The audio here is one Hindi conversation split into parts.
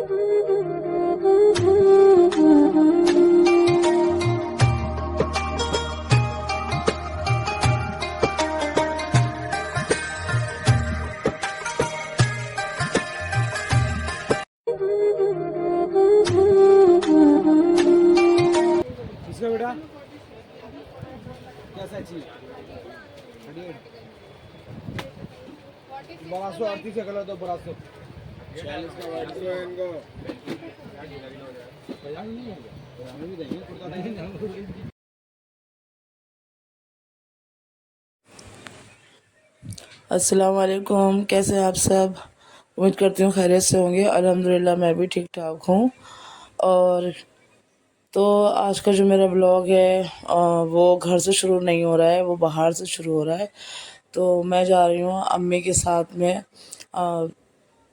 इसका बेटा कैसा चीज बड़ा सौ 38 का कलर तो बड़ा सौ 46 का वाइट सौ इनको हमें भी देंगे कुर्ता नहीं। अस्सलाम वालेकुम, कैसे हैं आप सब। उम्मीद करती हूँ खैरियत से होंगे। अल्हम्दुलिल्लाह मैं भी ठीक ठाक हूँ। और तो आज का जो मेरा ब्लॉग है वो घर से शुरू नहीं हो रहा है, वो बाहर से शुरू हो रहा है। तो मैं जा रही हूँ अम्मी के साथ में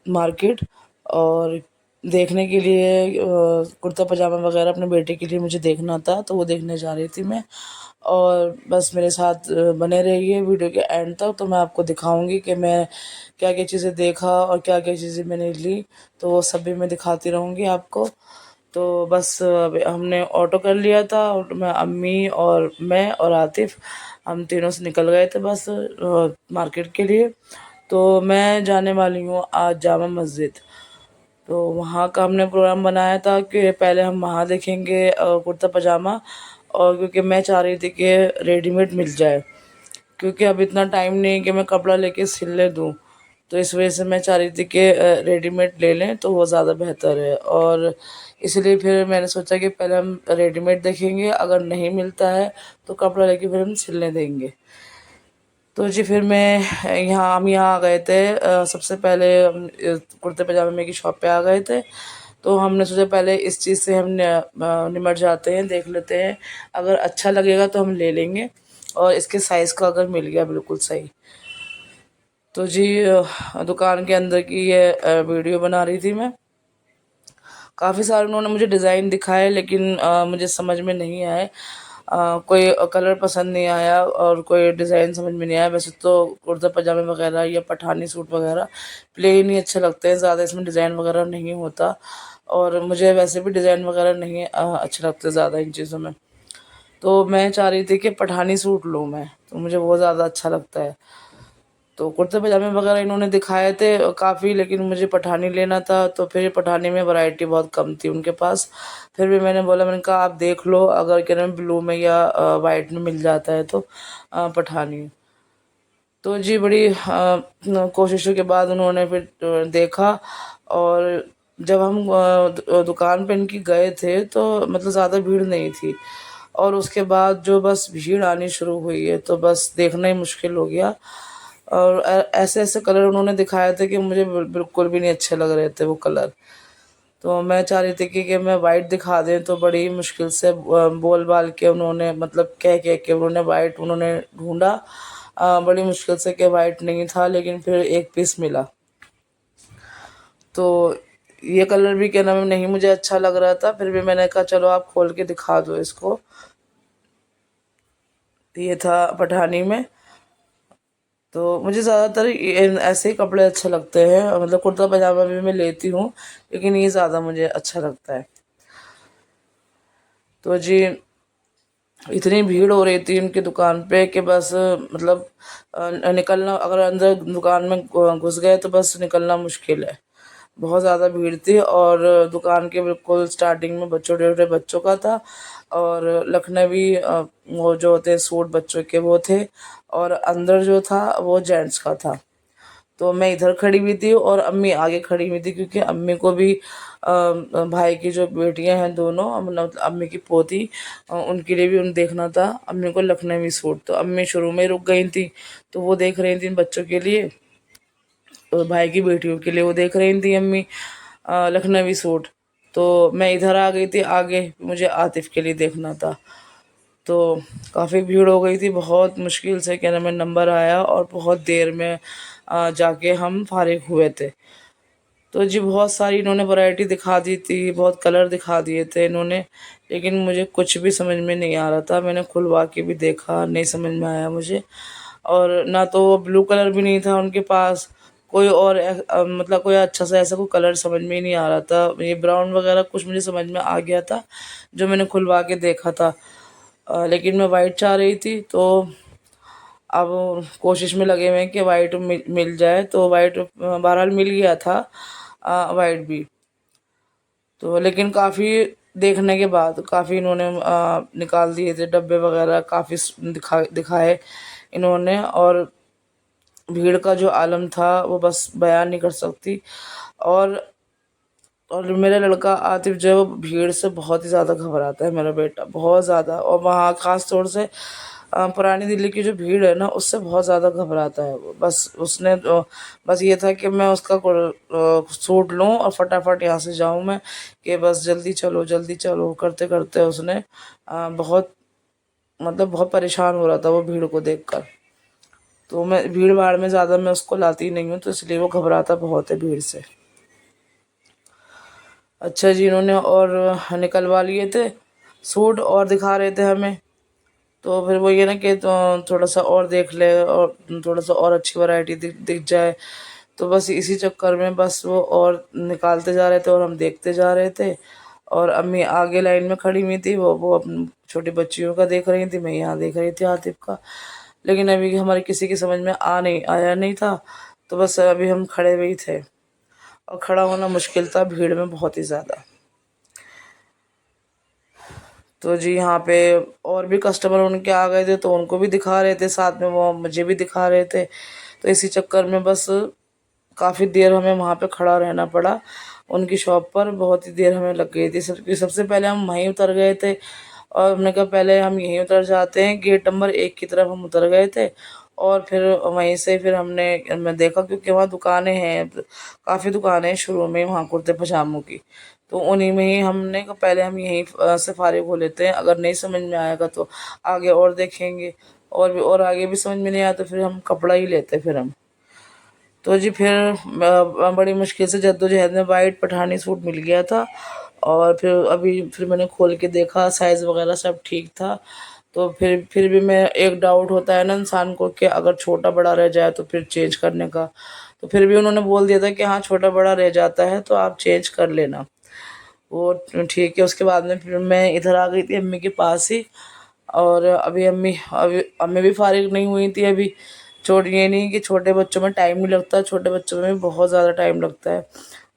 मार्केट, और देखने के लिए कुर्ता पजामा वगैरह अपने बेटे के लिए मुझे देखना था, तो वो देखने जा रही थी मैं। और बस मेरे साथ बने रहिए वीडियो के एंड तक, तो मैं आपको दिखाऊंगी कि मैं क्या क्या चीज़ें देखा और क्या क्या चीज़ें मैंने ली, तो वो सब भी मैं दिखाती रहूँगी आपको। तो बस हमने ऑटो कर लिया था, और मैं अम्मी और मैं और आतिफ हम तीनों से निकल गए थे बस मार्केट के लिए। तो मैं जाने वाली हूँ आज जामा मस्जिद। तो वहाँ का हमने प्रोग्राम बनाया था कि पहले हम वहाँ देखेंगे कुर्ता पजामा, और क्योंकि मैं चाह रही थी कि रेडीमेड मिल जाए, क्योंकि अब इतना टाइम नहीं कि मैं कपड़ा लेके सिलने दूँ। तो इस वजह से मैं चाह रही थी कि रेडीमेड ले लें तो वो ज़्यादा बेहतर है। और इसलिए फिर मैंने सोचा कि पहले हम रेडीमेड देखेंगे, अगर नहीं मिलता है तो कपड़ा लेके फिर हम सिलने देंगे। तो जी फिर हम यहाँ आ गए थे। सबसे पहले हम कुर्ते पजामे की शॉप पे आ गए थे। तो हमने सोचा पहले इस चीज़ से हम निमट जाते हैं, देख लेते हैं, अगर अच्छा लगेगा तो हम ले लेंगे, और इसके साइज़ का अगर मिल गया बिल्कुल सही। तो जी दुकान के अंदर की ये वीडियो बना रही थी मैं। काफ़ी सारे उन्होंने मुझे डिज़ाइन दिखाए, लेकिन मुझे समझ में नहीं आए। कोई कलर पसंद नहीं आया और कोई डिज़ाइन समझ में नहीं आया। वैसे तो कुर्ता पजामे वगैरह या पठानी सूट वगैरह प्लेन ही अच्छे लगते हैं, ज़्यादा इसमें डिज़ाइन वगैरह नहीं होता, और मुझे वैसे भी डिज़ाइन वगैरह नहीं अच्छे लगते ज़्यादा इन चीज़ों में। तो मैं चाह रही थी कि पठानी सूट लूँ मैं, तो मुझे वो ज़्यादा अच्छा लगता है। तो कुर्ते पजामे वगैरह इन्होंने दिखाए थे काफ़ी, लेकिन मुझे पठानी लेना था, तो फिर पठानी में वैरायटी बहुत कम थी उनके पास। फिर भी मैंने कहा आप देख लो, अगर क्या नाम ब्लू में या वाइट में मिल जाता है तो पठानी। तो जी बड़ी कोशिशों के बाद उन्होंने फिर देखा। और जब हम दुकान पे इनकी गए थे तो मतलब ज़्यादा भीड़ नहीं थी, और उसके बाद जो बस भीड़ आनी शुरू हुई है तो बस देखना ही मुश्किल हो गया। और ऐसे ऐसे कलर उन्होंने दिखाए थे कि मुझे बिल्कुल भी नहीं अच्छे लग रहे थे वो कलर। तो मैं चाह रही थी कि मैं वाइट दिखा दें, तो बड़ी मुश्किल से बोल बाल के उन्होंने मतलब कह के उन्होंने वाइट उन्होंने ढूंढा। बड़ी मुश्किल से कि वाइट नहीं था, लेकिन फिर एक पीस मिला। तो ये कलर भी क्या नाम है नहीं मुझे अच्छा लग रहा था, फिर भी मैंने कहा चलो आप खोल के दिखा दो इसको। तो ये था पठानी में। तो मुझे ज़्यादातर ऐसे ही कपड़े अच्छे लगते हैं, मतलब कुर्ता पजामा भी मैं लेती हूँ, लेकिन ये ज़्यादा मुझे अच्छा लगता है। तो जी इतनी भीड़ हो रही थी उनकी दुकान पे कि बस मतलब निकलना, अगर अंदर दुकान में घुस गए तो बस निकलना मुश्किल है। बहुत ज़्यादा भीड़ थी, और दुकान के बिल्कुल स्टार्टिंग में छोटे छोटे बच्चों का था, और लखनवी वो जो होते हैं सूट बच्चों के वो थे, और अंदर जो था वो जेंट्स का था। तो मैं इधर खड़ी हुई थी और अम्मी आगे खड़ी हुई थी, क्योंकि अम्मी को भी भाई की जो बेटियां हैं दोनों, मतलब अम्मी की पोती, उनके लिए भी उन देखना था अम्मी को लखनवी सूट। तो अम्मी शुरू में रुक गई थी, तो वो देख रही थी बच्चों के लिए, तो भाई की बेटियों के लिए वो देख रही थी अम्मी लखनवी सूट। तो मैं इधर आ गई थी आगे, मुझे आतिफ के लिए देखना था। तो काफ़ी भीड़ हो गई थी, बहुत मुश्किल से क्या नाम है नंबर आया, और बहुत देर में जाके हम फारिग हुए थे। तो जी बहुत सारी इन्होंने वैरायटी दिखा दी थी, बहुत कलर दिखा दिए थे इन्होंने, लेकिन मुझे कुछ भी समझ में नहीं आ रहा था। मैंने खुलवा के भी देखा, नहीं समझ में आया मुझे। और ना तो वो ब्लू कलर भी नहीं था उनके पास, कोई और मतलब कोई अच्छा सा ऐसा कोई कलर समझ में ही नहीं आ रहा था। ये ब्राउन वगैरह कुछ मुझे समझ में आ गया था जो मैंने खुलवा के देखा था, लेकिन मैं वाइट चाह रही थी। तो अब कोशिश में लगे हुए हैं कि वाइट मिल जाए। तो वाइट बहरहाल मिल गया था, वाइट भी। तो लेकिन काफ़ी देखने के बाद काफ़ी इन्होंने निकाल दिए थे डब्बे वगैरह, काफ़ी दिखाए इन्होंने। और भीड़ का जो आलम था वो बस बयान नहीं कर सकती। और और मेरा लड़का आतिफ जो है वो भीड़ से बहुत ही ज़्यादा घबराता है, मेरा बेटा बहुत ज़्यादा। और वहाँ ख़ास तौर से पुरानी दिल्ली की जो भीड़ है ना, उससे बहुत ज़्यादा घबराता है वो। बस उसने बस ये था कि मैं उसका सूट लूँ और फटाफट यहाँ से जाऊँ मैं, कि बस जल्दी चलो करते करते उसने बहुत मतलब बहुत परेशान हो रहा था वो भीड़ को देखकर। तो मैं भीड़ भाड़ में ज़्यादा मैं उसको लाती नहीं हूँ, तो इसलिए वो घबराता बहुत है भीड़ से। अच्छा जी, इन्होंने और निकलवा लिए थे सूट और दिखा रहे थे हमें। तो फिर वो ये ना कि तो थोड़ा सा और देख ले और थोड़ा सा और अच्छी वैरायटी दिख जाए। तो बस इसी चक्कर में बस वो और निकालते जा रहे थे और हम देखते जा रहे थे। और अम्मी आगे लाइन में खड़ी हुई थी, वो अपनी छोटी बच्चियों का देख रही थी, मैं यहाँ देख रही थी आतिफ का। लेकिन अभी हमारे किसी की समझ में आया नहीं था। तो बस अभी हम खड़े हुए ही थे, और खड़ा होना मुश्किल था भीड़ में बहुत ही ज़्यादा। तो जी यहाँ पे और भी कस्टमर उनके आ गए थे, तो उनको भी दिखा रहे थे, साथ में वो मुझे भी दिखा रहे थे। तो इसी चक्कर में बस काफ़ी देर हमें वहाँ पे खड़ा रहना पड़ा उनकी शॉप पर। बहुत ही देर हमें लग गई थी, सबसे पहले हम वहीं उतर गए थे। और हमने कहा पहले हम यहीं उतर जाते हैं, गेट नंबर 1 की तरफ हम उतर गए थे। और फिर वहीं से फिर मैं देखा, क्योंकि वहाँ दुकानें हैं, काफ़ी दुकानें हैं शुरू में वहाँ कुर्ते पजामों की। तो उन्हीं में ही हमने कहा पहले हम यहीं से फारिग हो लेते हैं, अगर नहीं समझ में आएगा तो आगे और देखेंगे। और आगे भी समझ में नहीं आया तो फिर हम कपड़ा ही लेते फिर हम। तो जी फिर बड़ी मुश्किल से जद्दोजहद में वाइट पठानी सूट मिल गया था। और फिर मैंने खोल के देखा, साइज़ वगैरह सब ठीक था। तो फिर भी मैं, एक डाउट होता है ना इंसान को कि अगर छोटा बड़ा रह जाए तो फिर चेंज करने का। तो फिर भी उन्होंने बोल दिया था कि हाँ छोटा बड़ा रह जाता है तो आप चेंज कर लेना। वो ठीक है। उसके बाद में फिर मैं इधर आ गई थी अम्मी के पास ही। और अभी अम्मी भी फारिग नहीं हुई थी अभी। ये नहीं कि छोटे बच्चों में टाइम नहीं लगता, छोटे बच्चों में भी बहुत ज़्यादा टाइम लगता है।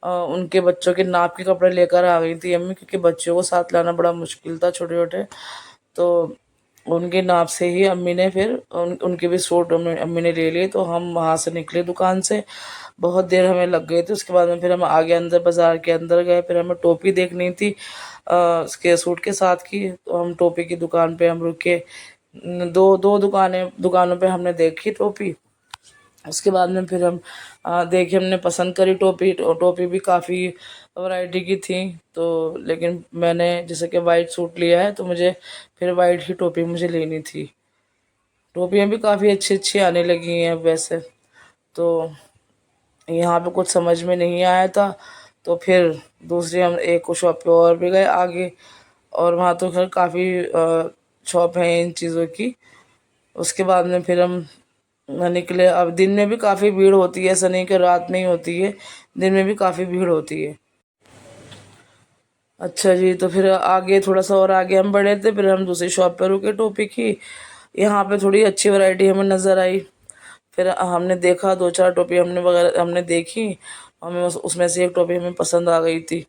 उनके बच्चों के नाप के कपड़े लेकर आ गई थी अम्मी, क्योंकि बच्चों को साथ लाना बड़ा मुश्किल था छोटे छोटे। तो उनके नाप से ही अम्मी ने फिर उनके भी सूट अम्मी ने ले लिए। तो हम वहाँ से निकले दुकान से, बहुत देर हमें लग गई थी। उसके बाद में फिर हम आगे अंदर बाज़ार के अंदर गए। फिर हमें टोपी देखनी थी उसके सूट के साथ की। तो हम टोपी की दुकान पे हम रुके। दो दो दुकानों पे हमने देखी टोपी। उसके बाद में फिर हम देखे, हमने पसंद करी टोपी। टोपी भी काफ़ी वैरायटी की थी। तो लेकिन मैंने जैसे कि वाइट सूट लिया है तो मुझे फिर वाइट ही टोपी मुझे लेनी थी। टोपियाँ भी काफ़ी अच्छी अच्छी आने लगी हैं वैसे। तो यहाँ पे कुछ समझ में नहीं आया था। तो फिर दूसरी हम एक शॉप पे और भी गए आगे। और वहाँ तो खैर काफ़ी शॉप हैं इन चीज़ों की। उसके बाद में फिर हम निकले। अब दिन में भी काफ़ी भीड़ होती है, ऐसा नहीं कि रात में ही होती है, दिन में भी काफ़ी भीड़ होती है। अच्छा जी, तो फिर आगे थोड़ा सा और आगे हम बढ़े थे, फिर हम दूसरी शॉप पर रुके टोपी की। यहाँ पे थोड़ी अच्छी वैरायटी हमें नज़र आई। फिर हमने देखा, दो चार टोपी हमने देखी। हमें उसमें से एक टोपी हमें पसंद आ गई थी।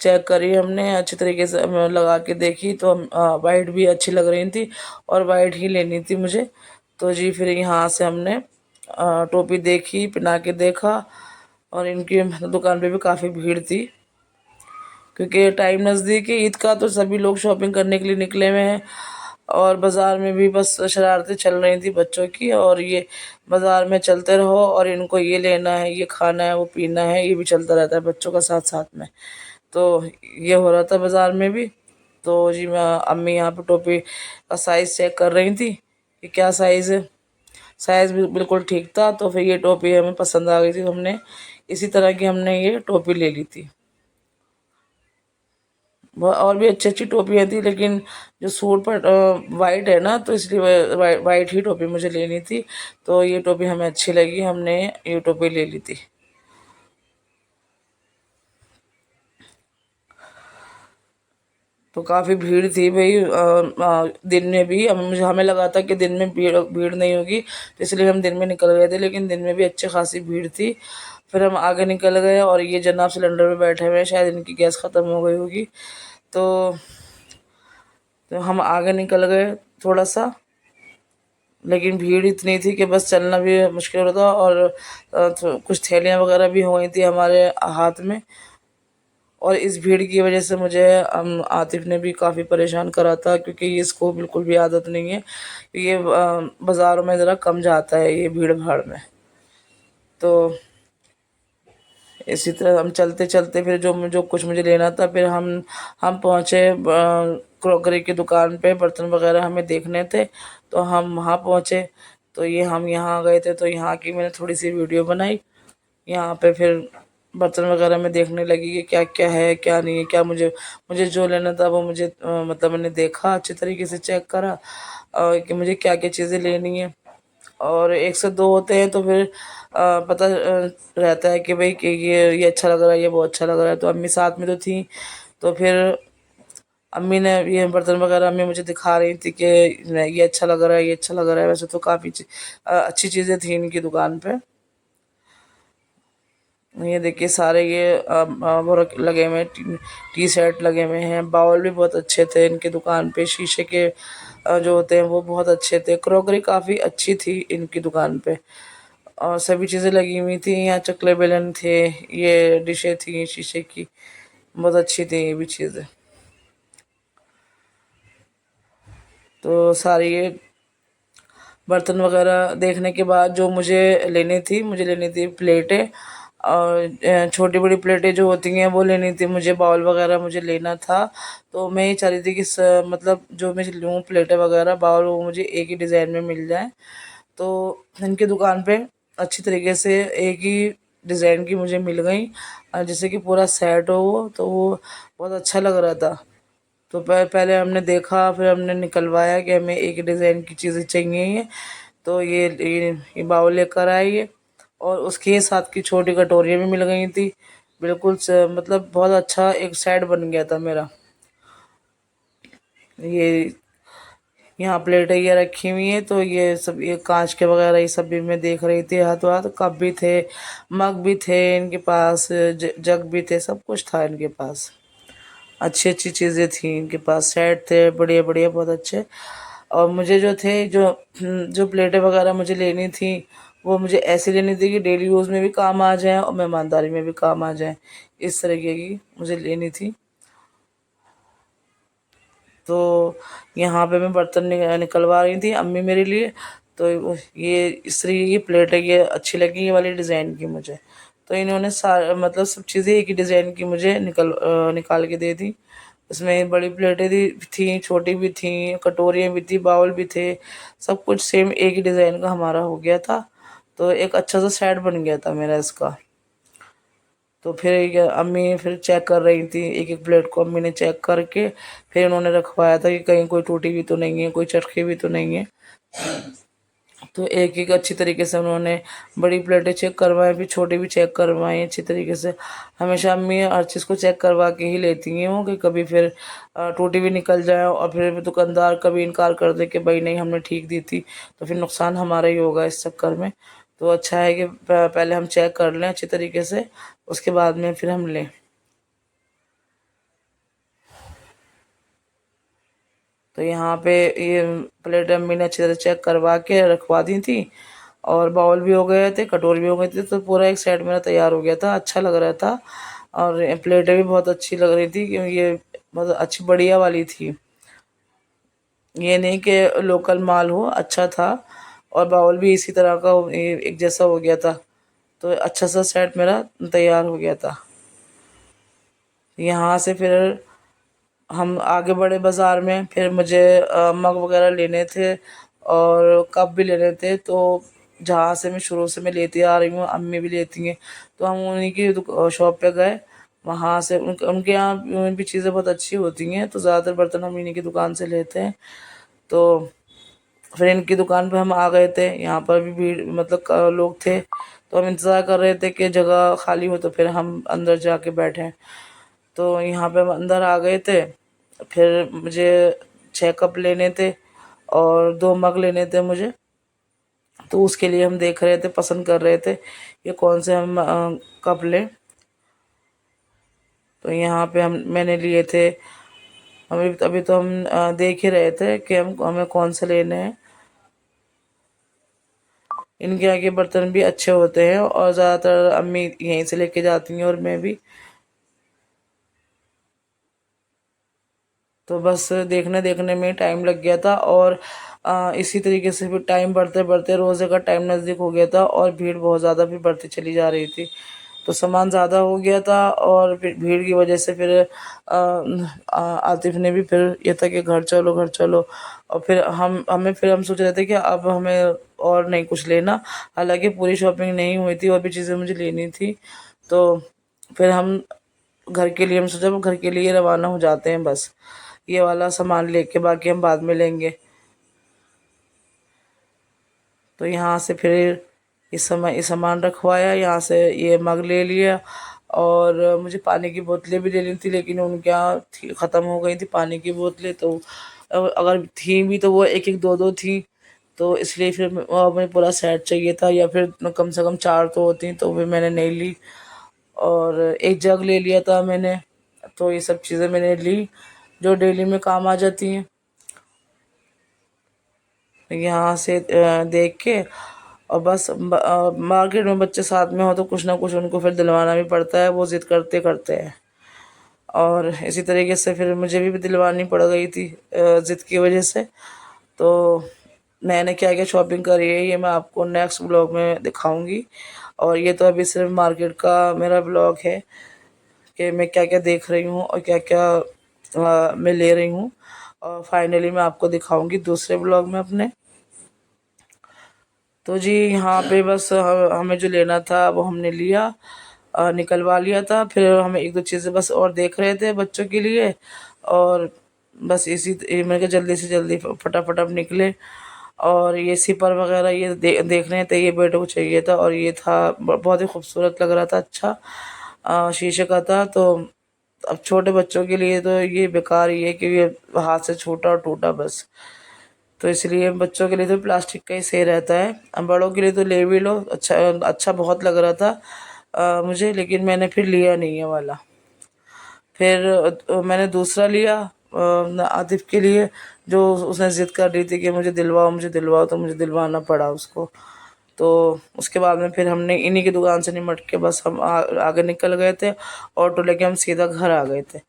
चेक करी हमने अच्छी तरीके से, हमें लगा के देखी। तो हम वाइट भी अच्छी लग रही थी और वाइट ही लेनी थी मुझे। तो जी फिर यहाँ से हमने टोपी देखी, पहना के देखा। और इनकी दुकान पे भी काफ़ी भीड़ थी, क्योंकि टाइम नज़दीक है ईद का, तो सभी लोग शॉपिंग करने के लिए निकले हुए हैं। और बाज़ार में भी बस शरारतें चल रही थी बच्चों की। और ये बाज़ार में चलते रहो और इनको ये लेना है, ये खाना है, वो पीना है, ये भी चलता रहता है बच्चों का साथ साथ में। तो ये हो रहा था बाज़ार में भी। तो जी मैं अम्मी यहाँ पे टोपी का साइज़ चेक कर रही थी कि क्या साइज़ है। साइज़ भी बिल्कुल ठीक था। तो फिर ये टोपी हमें पसंद आ गई थी, तो हमने इसी तरह की हमने ये टोपी ले ली थी। और भी अच्छी अच्छी टोपियाँ थी, लेकिन जो सूट पर वाइट है ना, तो इसलिए वाइट ही टोपी मुझे लेनी थी। तो ये टोपी हमें अच्छी लगी, हमने ये टोपी ले ली थी। तो काफ़ी भीड़ थी भाई, दिन में भी हमें लगा था कि दिन में भीड़ भीड़ नहीं होगी, तो इसलिए हम दिन में निकल गए थे, लेकिन दिन में भी अच्छी खासी भीड़ थी। फिर हम आगे निकल गए और ये जनाब सिलेंडर पे बैठे हुए हैं, शायद इनकी गैस ख़त्म हो गई होगी। तो हम आगे निकल गए थोड़ा सा, लेकिन भीड़ इतनी थी कि बस चलना भी मुश्किल हो रहा था। और कुछ थैलियाँ वगैरह भी हो गई थी हमारे हाथ में। और इस भीड़ की वजह से मुझे आतिफ ने भी काफ़ी परेशान करा था, क्योंकि ये इसको बिल्कुल भी आदत नहीं है। ये बाज़ारों में ज़रा कम जाता है ये भीड़ भाड़ में। तो इसी तरह हम चलते चलते फिर जो जो कुछ मुझे लेना था, फिर हम पहुँचे क्रॉकरी की दुकान पे, बर्तन वगैरह हमें देखने थे, तो हम वहाँ पहुँचे। तो ये हम यहाँ गए थे, तो यहाँ की मैंने थोड़ी सी वीडियो बनाई। यहाँ पे फिर बर्तन वगैरह में देखने लगी कि क्या क्या है क्या नहीं है, क्या मुझे मुझे जो लेना था वो मुझे मतलब मैंने देखा, अच्छे तरीके से चेक करा कि मुझे क्या क्या चीज़ें लेनी है। और एक से दो होते हैं तो फिर पता रहता है कि भाई कि ये अच्छा लग रहा है, ये बहुत अच्छा लग रहा है। तो अम्मी साथ में तो थी, तो फिर अम्मी ने ये बर्तन वगैरह अम्मी मुझे दिखा रही थी कि ये अच्छा लग रहा है, ये अच्छा लग रहा है। वैसे तो काफ़ी अच्छी चीज़ें थी इनकी दुकान पे। ये देखिए सारे ये वो लगे हुए हैं, टी शर्ट लगे हुए हैं। बाउल भी बहुत अच्छे थे इनकी दुकान पे, शीशे के जो होते हैं वो बहुत अच्छे थे। क्रॉकरी काफ़ी अच्छी थी इनकी दुकान पे, और सभी चीज़ें लगी हुई थी। यहाँ चकले बेलन थे, ये डिशें थी शीशे की, बहुत अच्छी थी ये भी चीज़ें। तो सारी ये बर्तन वगैरह देखने के बाद जो मुझे लेनी थी प्लेटें, और छोटी बड़ी प्लेटें जो होती हैं वो लेनी थी मुझे, बाउल वगैरह मुझे लेना था। तो मैं ये चाह रही थी कि मतलब जो मैं लूँ प्लेटें वगैरह बाउल, वो मुझे एक ही डिज़ाइन में मिल जाए। तो इनकी दुकान पे अच्छी तरीके से एक ही डिज़ाइन की मुझे मिल गई, जैसे कि पूरा सेट हो वो, तो वो बहुत अच्छा लग रहा था। तो पहले हमने देखा, फिर हमने निकलवाया कि हमें एक डिज़ाइन की चीज़ें चाहिए ये। तो ये बाउल लेकर आए ये, और उसके साथ की छोटी कटोरियाँ भी मिल गई थी। बिल्कुल मतलब बहुत अच्छा एक सेट बन गया था मेरा। ये यहाँ प्लेटें ये रखी हुई हैं, तो ये सब ये कांच के वगैरह ये सब भी मैं देख रही थी। हाथों हाथ कप भी थे, मग भी थे इनके पास, जग भी थे, सब कुछ था इनके पास। अच्छी अच्छी चीज़ें थी इनके पास, सेट थे बढ़िया बढ़िया, बहुत अच्छे। और मुझे जो थे जो प्लेटें वगैरह मुझे लेनी थी, वो मुझे ऐसी लेनी थी कि डेली यूज़ में भी काम आ जाए और मेहमानदारी में भी काम आ जाए, इस तरीके की मुझे लेनी थी। तो यहाँ पे मैं बर्तन निकलवा रही थी अम्मी मेरे लिए। तो ये इस तरीके की प्लेट है, ये अच्छी लगी ये वाली डिज़ाइन की मुझे। तो इन्होंने मतलब सब चीज़ें एक ही डिज़ाइन की मुझे निकाल के दे दी। उसमें बड़ी प्लेटें थी, छोटी भी थी, कटोरियाँ भी थी, बाउल भी थे, सब कुछ सेम एक ही डिज़ाइन का हमारा हो गया था। तो एक अच्छा सा सेट बन गया था मेरा इसका। तो फिर अम्मी फिर चेक कर रही थी, एक एक प्लेट को अम्मी ने चेक करके फिर उन्होंने रखवाया था कि कहीं कोई टूटी भी तो नहीं है, कोई चटकी भी तो नहीं है। तो एक एक अच्छी तरीके से उन्होंने बड़ी प्लेटें चेक करवाई, फिर छोटी भी चेक करवाई अच्छी तरीके से। हमेशा अम्मी हर चीज़ को चेक करवा के ही लेती हैं वो, कि कभी फिर टूटी भी निकल जाए और फिर दुकानदार कभी इनकार कर दे कि भाई नहीं हमने ठीक दी थी, तो फिर नुकसान हमारा ही होगा इस चक्कर में। तो अच्छा है कि पहले हम चेक कर लें अच्छी तरीके से, उसके बाद में फिर हम लें। तो यहाँ पे ये प्लेट अम्मी ने अच्छी तरह चेक करवा के रखवा दी थी, और बाउल भी हो गए थे, कटोरी भी हो गई थी। तो पूरा एक सेट मेरा तैयार हो गया था, अच्छा लग रहा था। और ये प्लेटें भी बहुत अच्छी लग रही थी, क्योंकि ये बहुत अच्छी बढ़िया वाली थी, ये नहीं कि लोकल माल हो, अच्छा था। और बाउल भी इसी तरह का एक जैसा हो गया था। तो अच्छा सा सेट मेरा तैयार हो गया था। यहाँ से फिर हम आगे बढ़े बाज़ार में, फिर मुझे मग वगैरह लेने थे और कप भी लेने थे। तो जहाँ से मैं शुरू से मैं लेती आ रही हूँ, अम्मी भी लेती हैं, तो हम उन्हीं की शॉप पे गए। वहाँ से उनके यहाँ भी चीज़ें बहुत अच्छी होती हैं, तो ज़्यादातर बर्तन हम इन्हीं की दुकान से लेते हैं। तो फिर इनकी दुकान पे हम आ गए थे। यहाँ पर भी भीड़ मतलब लोग थे, तो हम इंतज़ार कर रहे थे कि जगह खाली हो तो फिर हम अंदर जाके बैठें। तो यहाँ पे हम अंदर आ गए थे। फिर मुझे 6 कप लेने थे और 2 मग लेने थे मुझे। तो उसके लिए हम देख रहे थे, पसंद कर रहे थे ये कौन से हम कप लें। तो यहाँ पे मैंने लिए थे। अभी तो हम देख ही रहे थे कि हमें कौन से लेने हैं। इनके यहाँ के बर्तन भी अच्छे होते हैं और ज़्यादातर अम्मी यहीं से लेके जाती हैं और मैं भी। तो बस देखने देखने में टाइम लग गया था और इसी तरीके से फिर टाइम बढ़ते बढ़ते रोज़े का टाइम नज़दीक हो गया था और भीड़ बहुत ज़्यादा भी बढ़ती चली जा रही थी। तो सामान ज़्यादा हो गया था और फिर भीड़ की वजह से फिर आतिफ ने भी फिर ये था कि घर चलो घर चलो। और फिर हम सोच रहे थे कि अब हमें और नहीं कुछ लेना। हालांकि पूरी शॉपिंग नहीं हुई थी, और भी चीज़ें मुझे लेनी थी। तो फिर हम घर के लिए हम सोचा वो घर के लिए रवाना हो जाते हैं, बस ये वाला सामान लेके बाकी हम बाद में लेंगे। तो यहाँ से फिर इस सामान रखवाया, यहाँ से ये मग ले लिया। और मुझे पानी की बोतलें भी लेनी थी, लेकिन उनके यहाँ ख़त्म हो गई थी पानी की बोतलें। तो अगर थी भी तो वो एक एक दो दो थी। तो इसलिए फिर मुझे पूरा सेट चाहिए था, या फिर कम से कम 4 तो होती, तो भी मैंने नहीं ली। और एक जग ले लिया था मैंने। तो ये सब चीज़ें मैंने ली जो डेली में काम आ जाती हैं। यहाँ से देख के और बस मार्केट में बच्चे साथ में हो तो कुछ ना कुछ उनको फिर दिलवाना भी पड़ता है, वो ज़िद करते करते हैं। और इसी तरीके से फिर मुझे भी दिलवानी पड़ गई थी ज़िद की वजह से। तो मैंने क्या क्या शॉपिंग करी है ये मैं आपको नेक्स्ट ब्लॉग में दिखाऊंगी। और ये तो अभी सिर्फ मार्केट का मेरा ब्लॉग है कि मैं क्या क्या देख रही हूँ और क्या क्या मैं ले रही हूँ। और फाइनली मैं आपको दिखाऊंगी दूसरे ब्लॉग में अपने। तो जी यहाँ पे बस हमें जो लेना था वो हमने लिया, निकलवा लिया था। फिर हमें एक दो चीज़ें बस और देख रहे थे बच्चों के लिए। और बस मैंने कहा जल्दी से जल्दी फटाफट अब निकले। और ये सिपर वगैरह ये देख रहे थे, ये बेटे को चाहिए था और ये था बहुत ही खूबसूरत लग रहा था, अच्छा शीशे का था। तो अब छोटे बच्चों के लिए तो ये बेकार ही है कि ये हाथ से छूटा और टूटा बस। तो इसलिए बच्चों के लिए तो प्लास्टिक का ही सही रहता है। अब बड़ों के लिए तो ले भी लो, अच्छा अच्छा बहुत लग रहा था मुझे, लेकिन मैंने फिर लिया नहीं है वाला। फिर मैंने दूसरा लिया आतिफ के लिए, जो उसने ज़िद कर रही थी कि मुझे दिलवाओ मुझे दिलवाओ, तो मुझे दिलवाना पड़ा उसको। तो उसके बाद में फिर हमने इन्हीं की दुकान से निमट के बस हम आगे निकल गए थे। ऑटो लेके हम सीधा घर आ गए थे।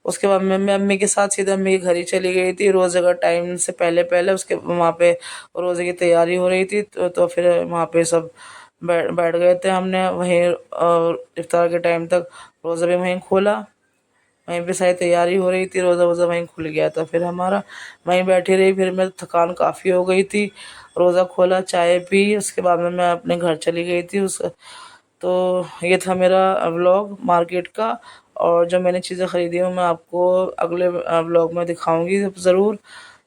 उसके बाद मैं अम्मी के साथ सीधा अम्मी के घर ही चली गई थी रोज़े का टाइम से पहले पहले। उसके वहाँ पे रोज़े की तैयारी हो रही थी, तो फिर वहाँ पे सब बैठ गए थे हमने वहीं। इफ्तार के टाइम तक रोज़ा भी वहीं खोला, वहीं पे सारी तैयारी हो रही थी, रोज़ा वोज़ा वहीं खुल गया था। फिर हमारा वहीं बैठी रही, फिर मैं थकान काफ़ी हो गई थी। रोज़ा खोला, चाय पी, उसके बाद में मैं अपने घर चली गई थी। तो ये था मेरा व्लॉग मार्केट का। और जो मैंने चीज़ें ख़रीदी हैं मैं आपको अगले व्लॉग में दिखाऊंगी ज़रूर।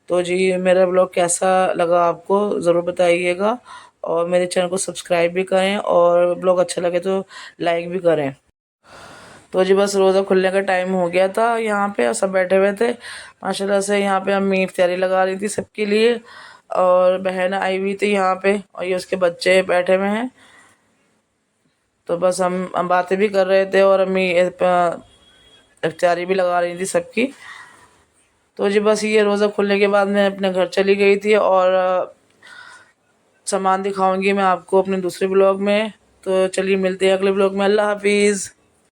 तो जी मेरा व्लॉग कैसा लगा आपको ज़रूर बताइएगा, और मेरे चैनल को सब्सक्राइब भी करें, और ब्लॉग अच्छा लगे तो लाइक भी करें। तो जी बस रोज़ा खुलने का टाइम हो गया था, यहाँ पे सब बैठे हुए थे माशाल्लाह से। यहाँ पे अम्मी इफ्तारी लगा रही थी सबके लिए, और बहन आई हुई थी यहाँ पे, और ये उसके बच्चे बैठे हुए हैं। तो बस हम बातें भी कर रहे थे और अम्मी इफ्तारी भी लगा रही थी सबकी। तो जी बस ये रोज़ा खुलने के बाद मैं अपने घर चली गई थी, और सामान दिखाऊंगी मैं आपको अपने दूसरे ब्लॉग में। तो चलिए मिलते हैं अगले ब्लॉग में। अल्लाह हाफिज़।